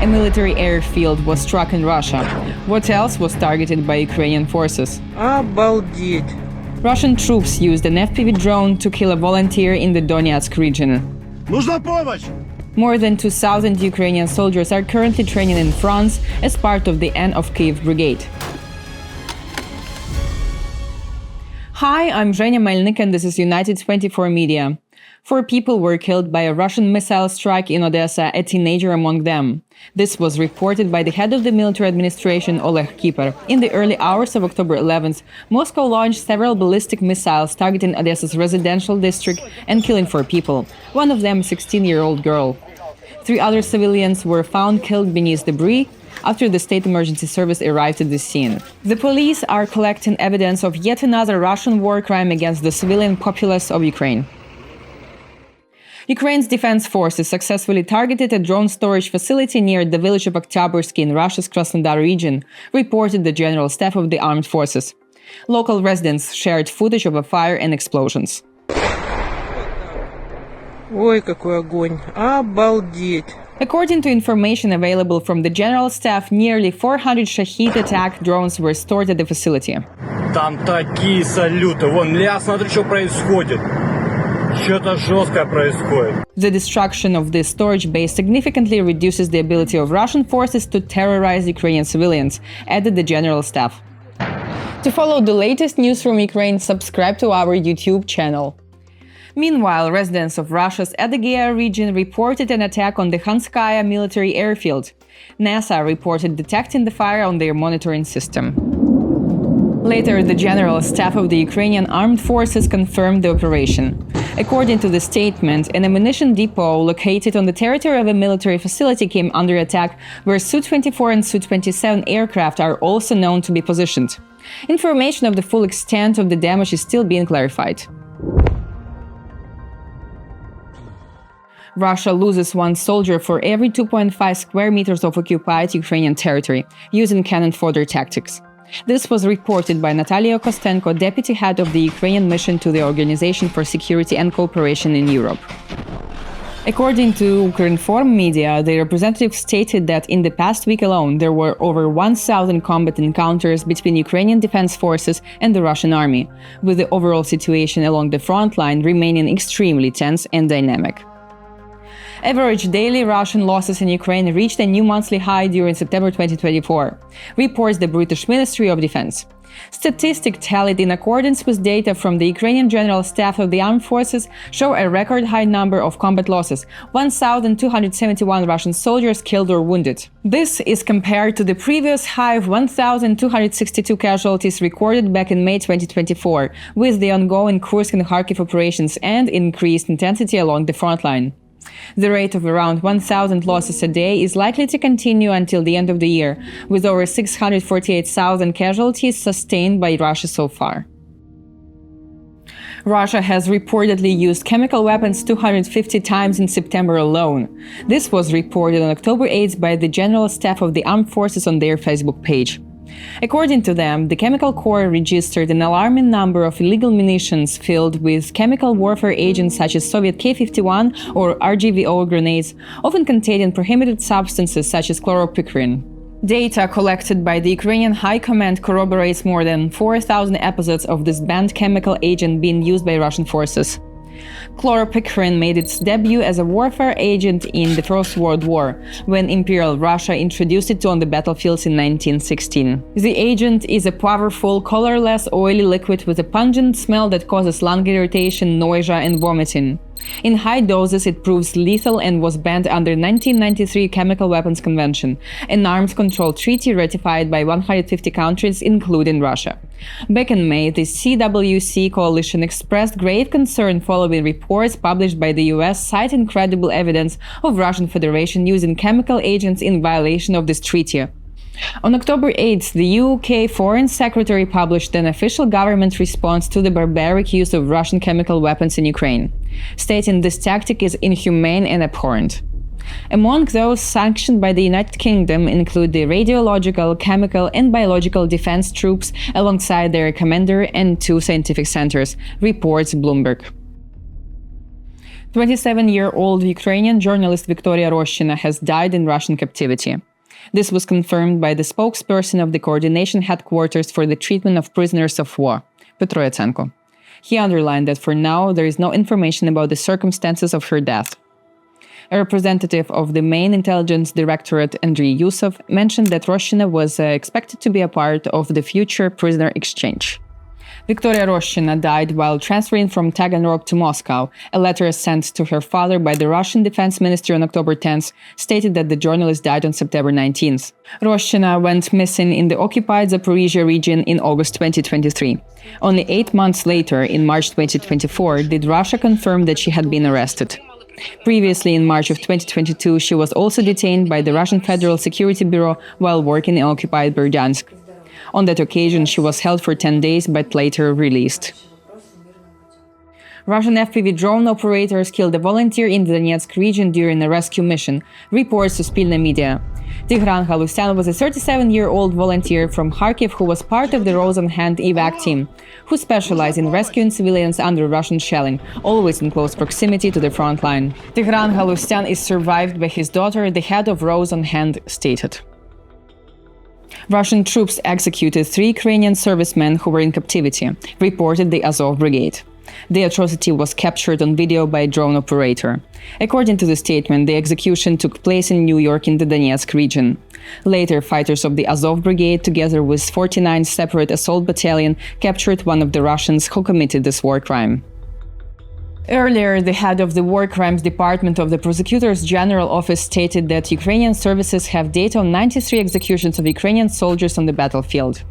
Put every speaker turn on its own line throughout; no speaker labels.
A military airfield was struck in Russia. What else was targeted by Ukrainian forces?
Обалдеть!
Russian troops used an FPV drone to kill a volunteer in the Donetsk region.
Нужна помощь!
More than 2,000 Ukrainian soldiers are currently training in France as part of the Anne of Kyiv Brigade. Hi, I'm Zhenia Melnyk and this is United 24 Media. 4 people were killed by a Russian missile strike in Odesa, a teenager among them. This was reported by the head of the military administration, Oleg Kipar. In the early hours of October 11th, Moscow launched several ballistic missiles targeting Odesa's residential district and killing 4 people, one of them a 16-year-old girl. 3 other civilians were found killed beneath debris after the state emergency service arrived at the scene. The police are collecting evidence of yet another Russian war crime against the civilian populace of Ukraine. Ukraine's defense forces successfully targeted a drone storage facility near the village of Oktyabrsk in Russia's Krasnodar region, reported the General Staff of the Armed Forces. Local residents shared footage of a fire and explosions.
Ой, какой огонь! Обалдеть!
According to information available from the General Staff, nearly 400 Shahid attack drones were stored at the facility.
Там такие салюты! Вон, я смотрю, что происходит! Что-то жесткое происходит.
The destruction of this storage base significantly reduces the ability of Russian forces to terrorize Ukrainian civilians, added the General Staff. To follow the latest news from Ukraine, subscribe to our YouTube channel. Meanwhile, residents of Russia's Adygea region reported an attack on the Khanskaya military airfield. NASA reported detecting the fire on their monitoring system. Later, the General Staff of the Ukrainian Armed Forces confirmed the operation. According to the statement, an ammunition depot located on the territory of a military facility came under attack, where Su-24 and Su-27 aircraft are also known to be positioned. Information of the full extent of the damage is still being clarified. Russia loses 1 soldier for every 2.5 square meters of occupied Ukrainian territory, using cannon fodder tactics. This was reported by Natalia Kostenko, deputy head of the Ukrainian mission to the Organization for Security and Cooperation in Europe. According to Ukrinform media, the representative stated that in the past week alone there were over 1,000 combat encounters between Ukrainian defense forces and the Russian army, with the overall situation along the front line remaining extremely tense and dynamic. Average daily Russian losses in Ukraine reached a new monthly high during September 2024, reports the British Ministry of Defense. Statistics tallied in accordance with data from the Ukrainian General Staff of the Armed Forces show a record high number of combat losses, 1,271 Russian soldiers killed or wounded. This is compared to the previous high of 1,262 casualties recorded back in May 2024, with the ongoing Kursk and Kharkiv operations and increased intensity along the front line. The rate of around 1,000 losses a day is likely to continue until the end of the year, with over 648,000 casualties sustained by Russia so far. Russia has reportedly used chemical weapons 250 times in September alone. This was reported on October 8th by the General Staff of the Armed Forces on their Facebook page. According to them, the Chemical Corps registered an alarming number of illegal munitions filled with chemical warfare agents such as Soviet K-51 or RGVO grenades, often containing prohibited substances such as chloropicrin. Data collected by the Ukrainian High Command corroborates more than 4,000 episodes of this banned chemical agent being used by Russian forces. Chloropicrin made its debut as a warfare agent in the First World War, when Imperial Russia introduced it on the battlefields in 1916. The agent is a powerful, colorless, oily liquid with a pungent smell that causes lung irritation, nausea, and vomiting. In high doses, it proves lethal and was banned under 1993 Chemical Weapons Convention, an arms control treaty ratified by 150 countries, including Russia. Back in May, the CWC coalition expressed grave concern following reports published by the US citing credible evidence of Russian Federation using chemical agents in violation of this treaty. On October 8th, the UK Foreign Secretary published an official government response to the barbaric use of Russian chemical weapons in Ukraine, stating this tactic is inhumane and abhorrent. Among those sanctioned by the United Kingdom include the radiological, chemical, and biological defense troops alongside their commander and 2 scientific centers, reports Bloomberg. 27-year-old Ukrainian journalist Viktoriia Roshchyna has died in Russian captivity. This was confirmed by the spokesperson of the Coordination Headquarters for the Treatment of Prisoners of War, Petro Yatsenko. He underlined that for now there is no information about the circumstances of her death. A representative of the main intelligence directorate, Andriy Yusov, mentioned that Roshchyna was expected to be a part of the future prisoner exchange. Viktoriia Roshchyna died while transferring from Taganrog to Moscow. A letter sent to her father by the Russian Defense Ministry on October 10th stated that the journalist died on September 19th. Roshchyna went missing in the occupied Zaporizhia region in August 2023. Only 8 months later, in March 2024, did Russia confirm that she had been arrested. Previously, in March of 2022, she was also detained by the Russian Federal Security Bureau while working in occupied Berdyansk. On that occasion, she was held for 10 days but later released. Russian FPV drone operators killed a volunteer in the Donetsk region during a rescue mission, reports Suspilne Media. Tigran Halusyan was a 37-year-old volunteer from Kharkiv who was part of the Rose on Hand evac team, who specialized in rescuing civilians under Russian shelling, always in close proximity to the front line. Tigran Halusyan is survived by his daughter, the head of Rose on Hand stated. Russian troops executed 3 Ukrainian servicemen who were in captivity, reported the Azov Brigade. The atrocity was captured on video by a drone operator. According to the statement, the execution took place in New York in the Donetsk region. Later, fighters of the Azov Brigade, together with 49 separate assault battalion, captured one of the Russians who committed this war crime. Earlier, the head of the War Crimes Department of the Prosecutor's General Office stated that Ukrainian services have data on 93 executions of Ukrainian soldiers on the battlefield.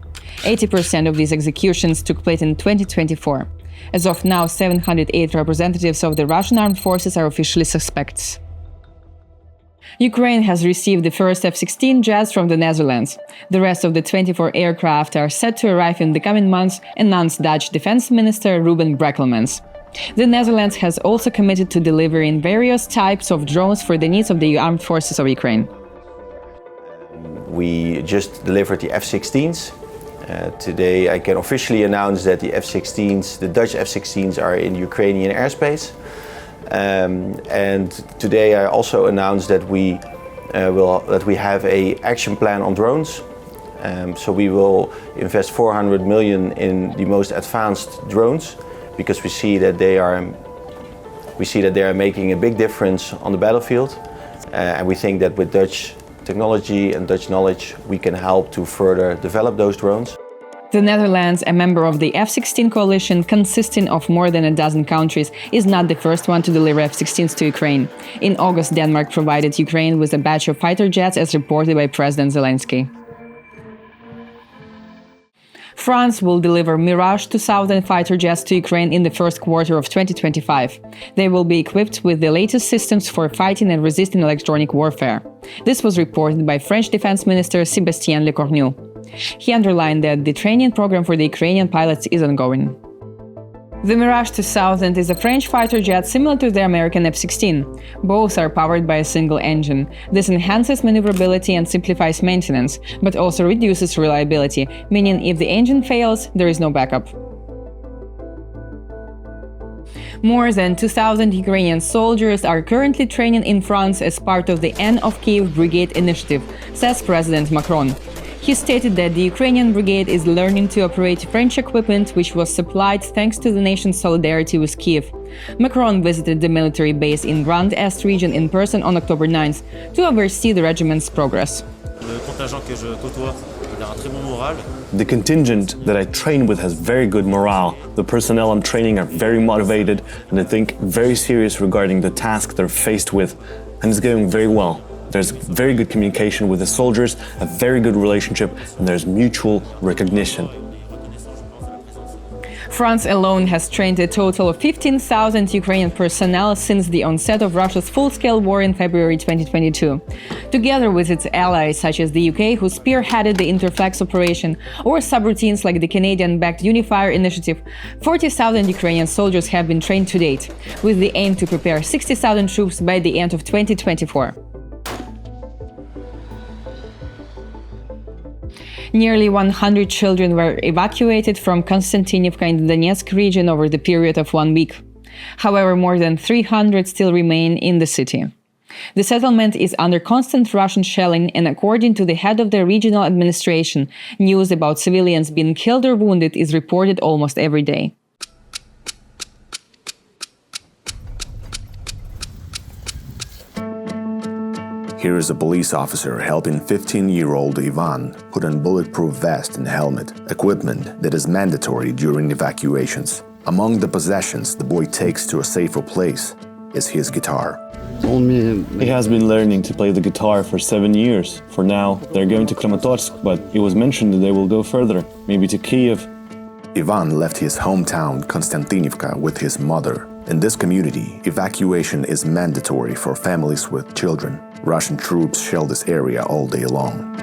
80% of these executions took place in 2024. As of now, 708 representatives of the Russian armed forces are officially suspects. Ukraine has received the first F-16 jets from the Netherlands. The rest of the 24 aircraft are set to arrive in the coming months, announced Dutch Defense Minister Ruben Brekelmans. The Netherlands has also committed to delivering various types of drones for the needs of the armed forces of Ukraine.
We just delivered the F-16s. Today I can officially announce that the F-16s, the Dutch F-16s, are in Ukrainian airspace. And today I also announced that we have an action plan on drones. So we will invest 400 million in the most advanced drones, because we see that they are making a big difference on the battlefield, and we think that with Dutch technology and Dutch knowledge we can help to further develop those drones.
The Netherlands, a member of the F-16 coalition consisting of more than a dozen countries, is not the first one to deliver F-16s to Ukraine. In August, Denmark provided Ukraine with a batch of fighter jets, as reported by President Zelenskyy. France will deliver Mirage 2000 fighter jets to Ukraine in the first quarter of 2025. They will be equipped with the latest systems for fighting and resisting electronic warfare. This was reported by French Defense Minister Sébastien Lecornu. He underlined that the training program for the Ukrainian pilots is ongoing. The Mirage 2000 is a French fighter jet similar to the American F-16. Both are powered by a single engine. This enhances maneuverability and simplifies maintenance, but also reduces reliability, meaning if the engine fails, there is no backup. More than 2,000 Ukrainian soldiers are currently training in France as part of the Anne of Kyiv Brigade initiative, says President Macron. He stated that the Ukrainian brigade is learning to operate French equipment which was supplied thanks to the nation's solidarity with Kyiv. Macron visited the military base in Grand Est region in person on October 9th to oversee the regiment's progress.
The contingent that I train with has very good morale. The personnel I'm training are very motivated and I think very serious regarding the task they're faced with, and it's going very well. There's very good communication with the soldiers, a very good relationship, and there's mutual recognition.
France alone has trained a total of 15,000 Ukrainian personnel since the onset of Russia's full-scale war in February 2022. Together with its allies such as the UK, who spearheaded the Interflex operation, or subroutines like the Canadian-backed Unifier initiative, 40,000 Ukrainian soldiers have been trained to date, with the aim to prepare 60,000 troops by the end of 2024. Nearly 100 children were evacuated from Konstantinivka in the Donetsk region over the period of 1 week. However, more than 300 still remain in the city. The settlement is under constant Russian shelling, and according to the head of the regional administration, news about civilians being killed or wounded is reported almost every day.
Here is a police officer helping 15-year-old Ivan put on bulletproof vest and helmet, equipment that is mandatory during evacuations. Among the possessions the boy takes to a safer place is his guitar.
He has been learning to play the guitar for 7 years. For now, they're going to Kramatorsk, but it was mentioned that they will go further, maybe to Kyiv.
Ivan left his hometown Konstantinivka with his mother. In this community, evacuation is mandatory for families with children. Russian troops shell this area all day long.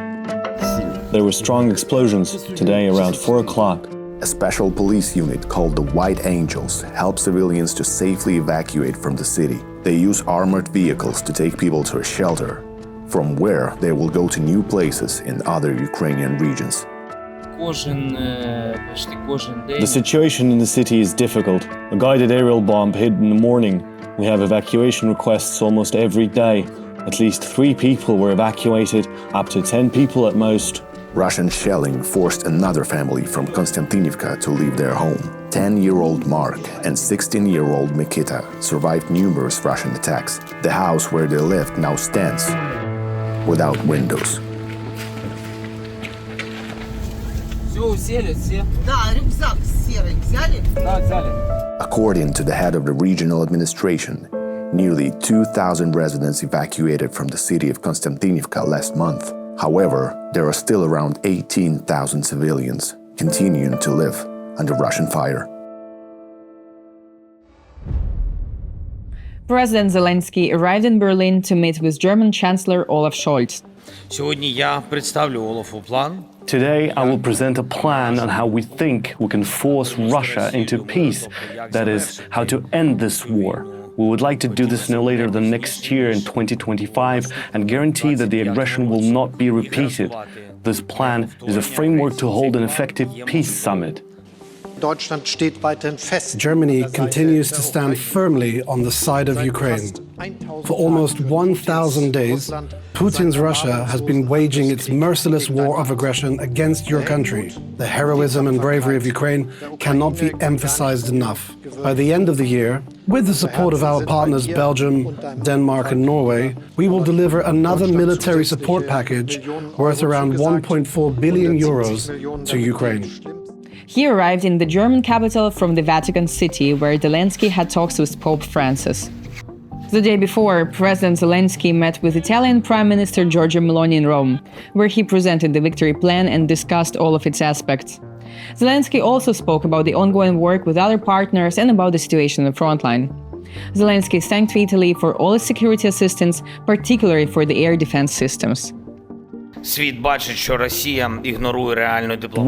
There were strong explosions today around 4 o'clock.
A special police unit called the White Angels helps civilians to safely evacuate from the city. They use armored vehicles to take people to a shelter, from where they will go to new places in other Ukrainian regions.
The situation in the city is difficult. A guided aerial bomb hit in the morning. We have evacuation requests almost every day. At least 3 people were evacuated, up to 10 people at most.
Russian shelling forced another family from Konstantinivka to leave their home. 10-year-old Mark and 16-year-old Mikita survived numerous Russian attacks. The house where they lived now stands without windows. According to the head of the regional administration, nearly 2,000 residents evacuated from the city of Konstantinivka last month. However, there are still around 18,000 civilians continuing to live under Russian fire.
President Zelenskyy arrived in Berlin to meet with German Chancellor Olaf Scholz.
Today, I will present a plan on how we think we can force Russia into peace. That is, how to end this war. We would like to do this no later than next year in 2025 and guarantee that the aggression will not be repeated. This plan is a framework to hold an effective peace summit.
Germany continues to stand firmly on the side of Ukraine. For almost 1,000 days, Putin's Russia has been waging its merciless war of aggression against your country. The heroism and bravery of Ukraine cannot be emphasized enough. By the end of the year, with the support of our partners Belgium, Denmark and Norway, we will deliver another military support package worth around 1.4 billion euros to Ukraine.
He arrived in the German capital from the Vatican City, where Zelenskyy had talks with Pope Francis. The day before, President Zelenskyy met with Italian Prime Minister Giorgia Meloni in Rome, where he presented the victory plan and discussed all of its aspects. Zelenskyy also spoke about the ongoing work with other partners and about the situation on the frontline. Zelenskyy thanked Italy for all its security assistance, particularly for the air defense systems.
The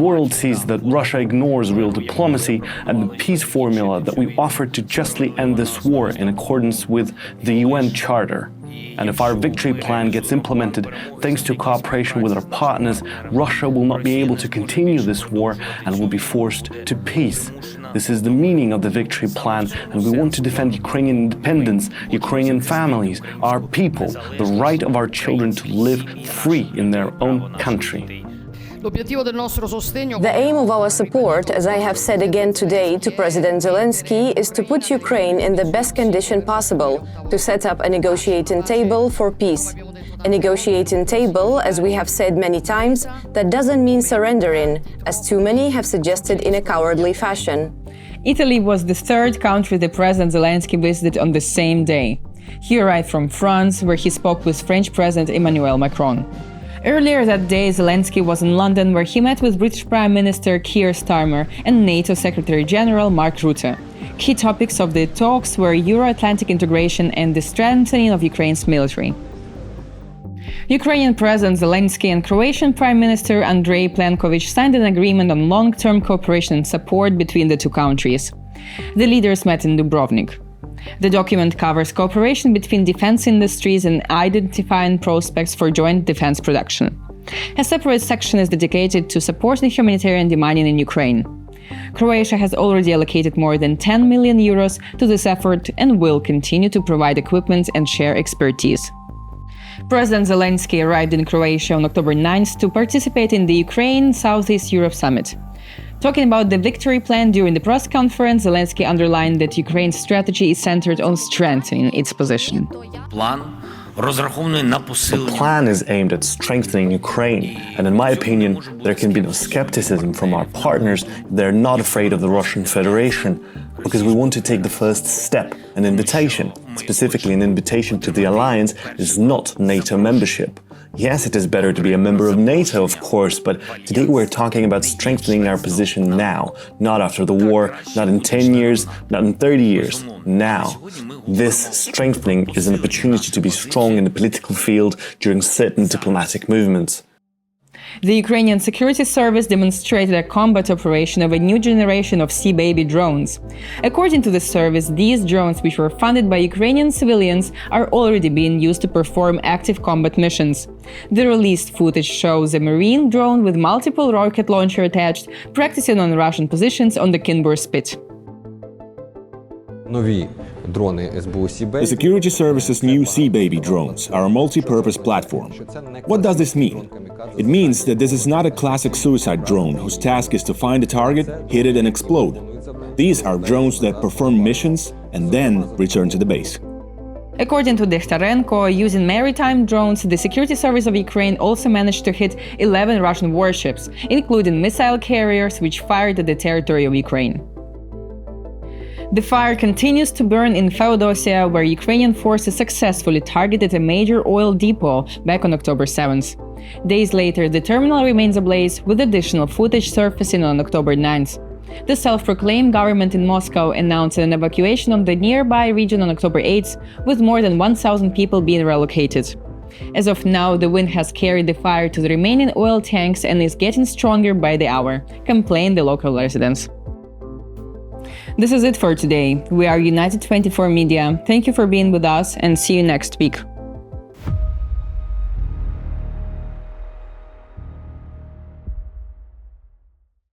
world sees that Russia ignores real diplomacy and the peace formula that we offered to justly end this war in accordance with the UN Charter. And if our victory plan gets implemented, thanks to cooperation with our partners, Russia will not be able to continue this war and will be forced to peace. This is the meaning of the victory plan, and we want to defend Ukrainian independence, Ukrainian families, our people, the right of our children to live free in their own country.
The aim of our support, as I have said again today to President Zelenskyy, is to put Ukraine in the best condition possible to set up a negotiating table for peace. A negotiating table, as we have said many times, that doesn't mean surrendering, as too many have suggested in a cowardly fashion.
Italy was the third country that President Zelenskyy visited on the same day. He arrived from France, where he spoke with French President Emmanuel Macron. Earlier that day, Zelenskyy was in London, where he met with British Prime Minister Keir Starmer and NATO Secretary General Mark Rutte. Key topics of the talks were Euro-Atlantic integration and the strengthening of Ukraine's military. Ukrainian President Zelenskyy and Croatian Prime Minister Andrej Plenković signed an agreement on long-term cooperation and support between the two countries. The leaders met in Dubrovnik. The document covers cooperation between defense industries and identifying prospects for joint defense production. A separate section is dedicated to supporting humanitarian demand in Ukraine. Croatia has already allocated more than 10 million euros to this effort and will continue to provide equipment and share expertise. President Zelenskyy arrived in Croatia on October 9th to participate in the Ukraine-Southeast Europe Summit. Talking about the victory plan during the press conference, Zelenskyy underlined that Ukraine's strategy is centered on strengthening its position.
The plan is aimed at strengthening Ukraine, and in my opinion, there can be no skepticism from our partners if they're not afraid of the Russian Federation, because we want to take the first step, an invitation. Specifically, an invitation to the alliance is not NATO membership. Yes, it is better to be a member of NATO, of course, but today we're talking about strengthening our position now, not after the war, not in 10 years, not in 30 years, now. This strengthening is an opportunity to be strong in the political field during certain diplomatic movements.
The Ukrainian Security Service demonstrated a combat operation of a new generation of Sea Baby drones. According to the service, these drones, which were funded by Ukrainian civilians, are already being used to perform active combat missions. The released footage shows a marine drone with multiple rocket launcher attached, practicing on Russian positions on the Kinbur Spit.
The Security Service's new Sea Baby drones are a multi-purpose platform. What does this mean? It means that this is not a classic suicide drone whose task is to find a target, hit it and explode. These are drones that perform missions and then return to the base.
According to Dekhtarenko, using maritime drones, the Security Service of Ukraine also managed to hit 11 Russian warships, including missile carriers which fired at the territory of Ukraine. The fire continues to burn in Feodosia, where Ukrainian forces successfully targeted a major oil depot back on October 7th. Days later, the terminal remains ablaze, with additional footage surfacing on October 9th. The self-proclaimed government in Moscow announced an evacuation of the nearby region on October 8th, with more than 1,000 people being relocated. As of now, the wind has carried the fire to the remaining oil tanks and is getting stronger by the hour, complained the local residents. This is it for today. We are United 24 Media. Thank you for being with us and see you next week.